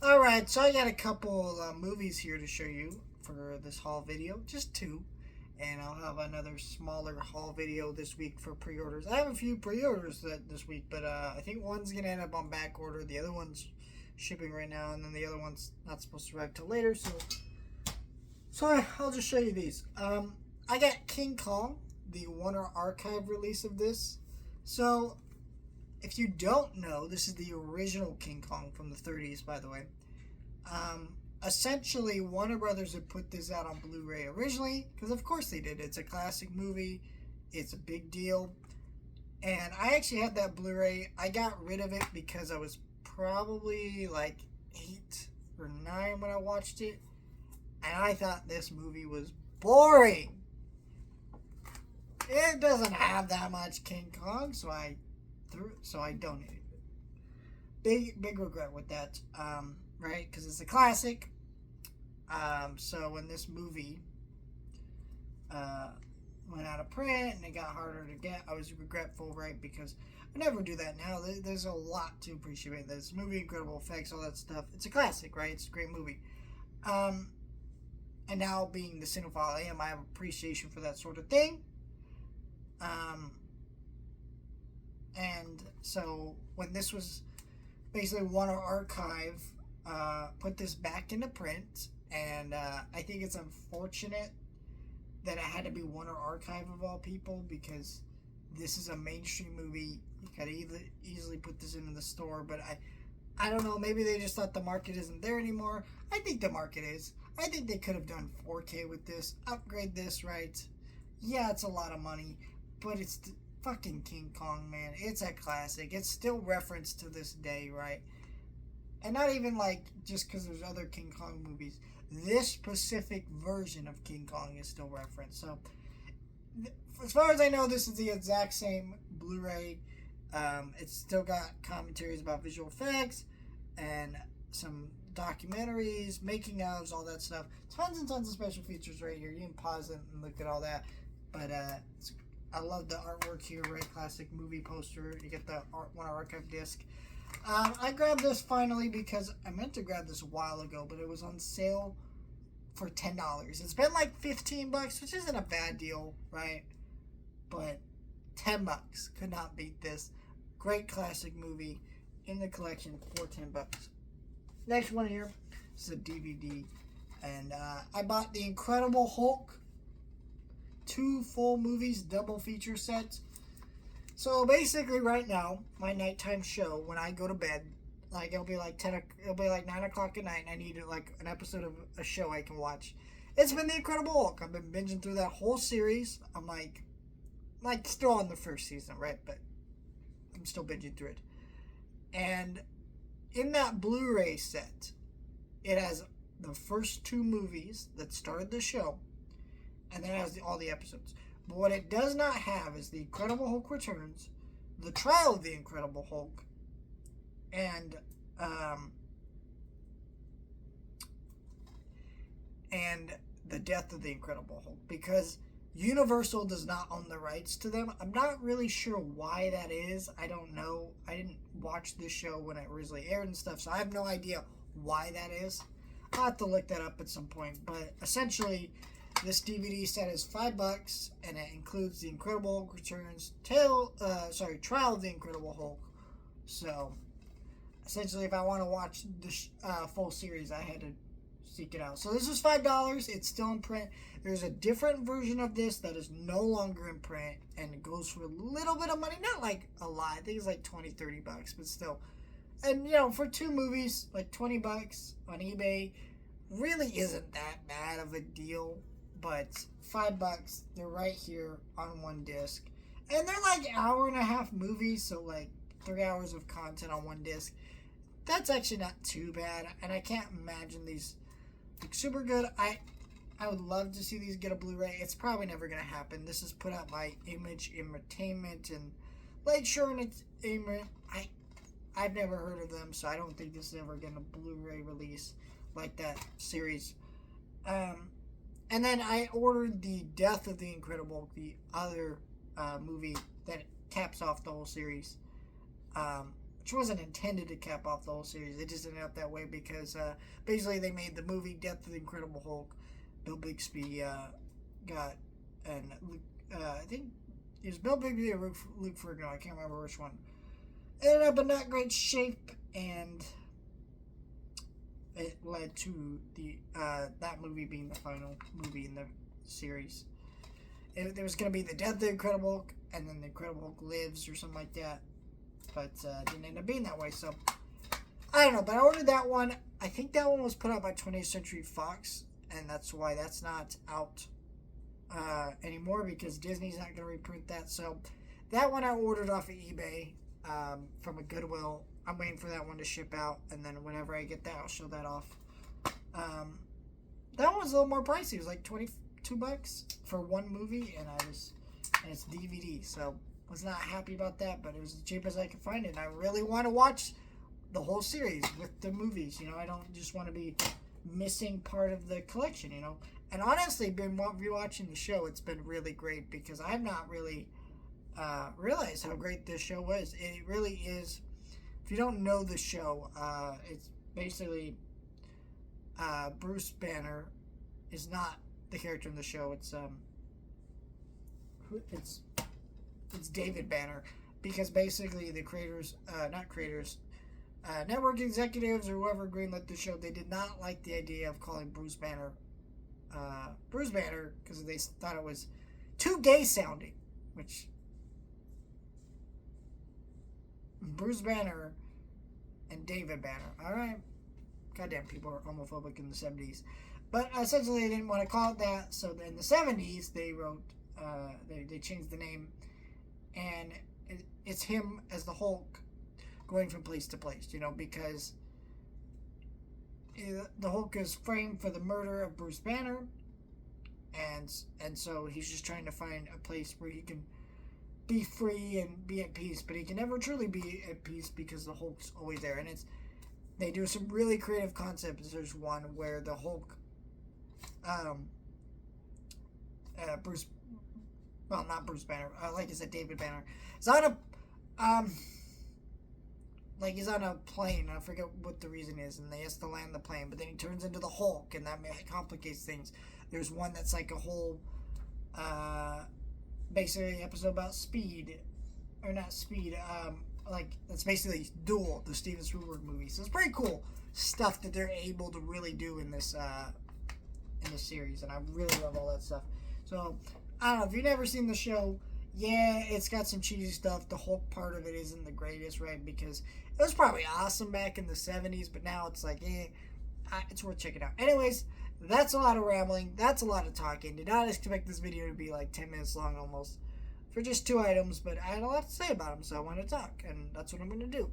Alright, so I got a couple movies here to show you for this haul video. Just two. And I'll have another smaller haul video this week for pre-orders. I have a few pre-orders this week, but I think one's going to end up on back order. The other one's shipping right now, and then the other one's not supposed to arrive till later. So I'll just show you these. I got King Kong, the Warner Archive release of this. So if you don't know, this is the original King Kong from the 30s, by the way. Essentially, Warner Brothers had put this out on Blu-ray originally, because of course they did. It's a classic movie. It's a big deal. And I actually had that Blu-ray. I got rid of it because I was probably like 8 or 9 when I watched it. And I thought this movie was boring. It doesn't have that much King Kong, so I donated it. Big regret with that, right? Because it's a classic. So when this movie went out of print and it got harder to get, I was regretful, right? Because I never do that now. There's a lot to appreciate this movie, incredible effects, all that stuff. It's a classic, right? It's a great movie. And now being the cinephile I am, I have appreciation for that sort of thing. And so when this was basically Warner Archive put this back into print, and I think it's unfortunate that it had to be Warner Archive of all people, because this is a mainstream movie. You could easily put this into the store, but I don't know, maybe they just thought the market isn't there anymore. I think the market is. I think they could have done 4K with this, upgrade this, right? Yeah, it's a lot of money, but it's fucking King Kong, man. It's a classic. It's still referenced to this day, right? And not even like just because there's other King Kong movies. This specific version of King Kong is still referenced. So, as far as I know, this is the exact same Blu-ray. It's still got commentaries about visual effects and some documentaries, making ofs, all that stuff. Tons and tons of special features right here. You can pause it and look at all that. But I love the artwork here, right? Classic movie poster. You get the Warner Archive disc. I grabbed this finally because I meant to grab this a while ago, but it was on sale for $10. It's been like $15, which isn't a bad deal, right? But $10 could not beat this. Great classic movie in the collection for $10. Next one here is a DVD, and I bought The Incredible Hulk. 2 full movies, double feature sets. So basically, right now, my nighttime show when I go to bed, like it'll be like 9 o'clock at night, and I need like an episode of a show I can watch. It's been The Incredible Hulk. I've been binging through that whole series. I'm like still on the first season, right? But I'm still binging through it. And in that Blu-ray set, it has the first 2 movies that started the show, and then it has all the episodes. But what it does not have is The Incredible Hulk Returns, The Trial of the Incredible Hulk, and The Death of the Incredible Hulk, because Universal does not own the rights to them. I'm not really sure why that is. I don't know. I didn't watch this show when it originally aired and stuff, so I have no idea why that is. I'll have to look that up at some point. But essentially, this DVD set is $5, and it includes The Incredible Hulk Returns, Trial of the Incredible Hulk. So, essentially, if I want to watch the full series, I had to seek it out. So this is $5. It's still in print. There's a different version of this that is no longer in print, and it goes for a little bit of money. Not like a lot. I think it's like $20-30, but still. And, for 2 movies, like $20 on eBay really isn't that bad of a deal. But $5, they're right here on one disc. And they're like hour and a half movies, so like 3 hours of content on one disc. That's actually not too bad, and I can't imagine these look super good. I would love to see these get a Blu-ray. It's probably never going to happen. This is put out by Image Entertainment and Lakeshore Entertainment. I've never heard of them, so I don't think this is ever going to Blu-ray release like that series. And then I ordered The Death of the Incredible Hulk, the other movie that caps off the whole series. which wasn't intended to cap off the whole series. It just ended up that way because basically they made the movie Death of the Incredible Hulk. Bill Bixby got, and I think it was Bill Bixby or Luke Ferrigno, I can't remember which one. Ended up in not great shape, and it led to the that movie being the final movie in the series. There was going to be the Death of the Incredible Hulk, and then the Incredible Hulk Lives or something like that. But it didn't end up being that way, so I don't know. But I ordered that one. I think that one was put out by 20th Century Fox, and that's why that's not out anymore, because Disney's not going to reprint that. So that one I ordered off of eBay from a Goodwill. I'm waiting for that one to ship out, and then whenever I get that, I'll show that off. That one was a little more pricey. It was like $22 for one movie, and it's DVD, so was not happy about that, but it was as cheap as I could find it, and I really want to watch the whole series with the movies. I don't just want to be missing part of the collection, And honestly, been rewatching the show, it's been really great, because I've not really realized how great this show was. It really is. If you don't know the show, it's basically Bruce Banner is not the character in the show. It's David Banner, because basically the creators, network executives or whoever greenlit the show, they did not like the idea of calling Bruce Banner because they thought it was too gay sounding, which Bruce Banner and David Banner, alright, goddamn, people are homophobic in the 70s, but essentially they didn't want to call it that, so in the 70s they wrote, they changed the name, and it's him as the Hulk going from place to place, because the Hulk is framed for the murder of Bruce Banner, and so he's just trying to find a place where he can be free and be at peace, but he can never truly be at peace because the Hulk's always there. And they do some really creative concepts. There's one where the Hulk, not Bruce Banner, like I said, David Banner, is on he's on a plane. I forget what the reason is, and they has to land the plane, but then he turns into the Hulk, and that complicates things. There's one that's like a whole, basically episode about Speed, or not Speed, that's basically Duel, the Steven Spielberg movie. So it's pretty cool stuff that they're able to really do in this series, and I really love all that stuff. So I don't know, if you've never seen the show, yeah, it's got some cheesy stuff. The Hulk part of it isn't the greatest, right? Because it was probably awesome back in the 70s, but now it's like, it's worth checking out. Anyways, that's a lot of rambling. That's a lot of talking. Did not expect this video to be like 10 minutes long almost for just 2 items, but I had a lot to say about them, so I want to talk, and that's what I'm going to do.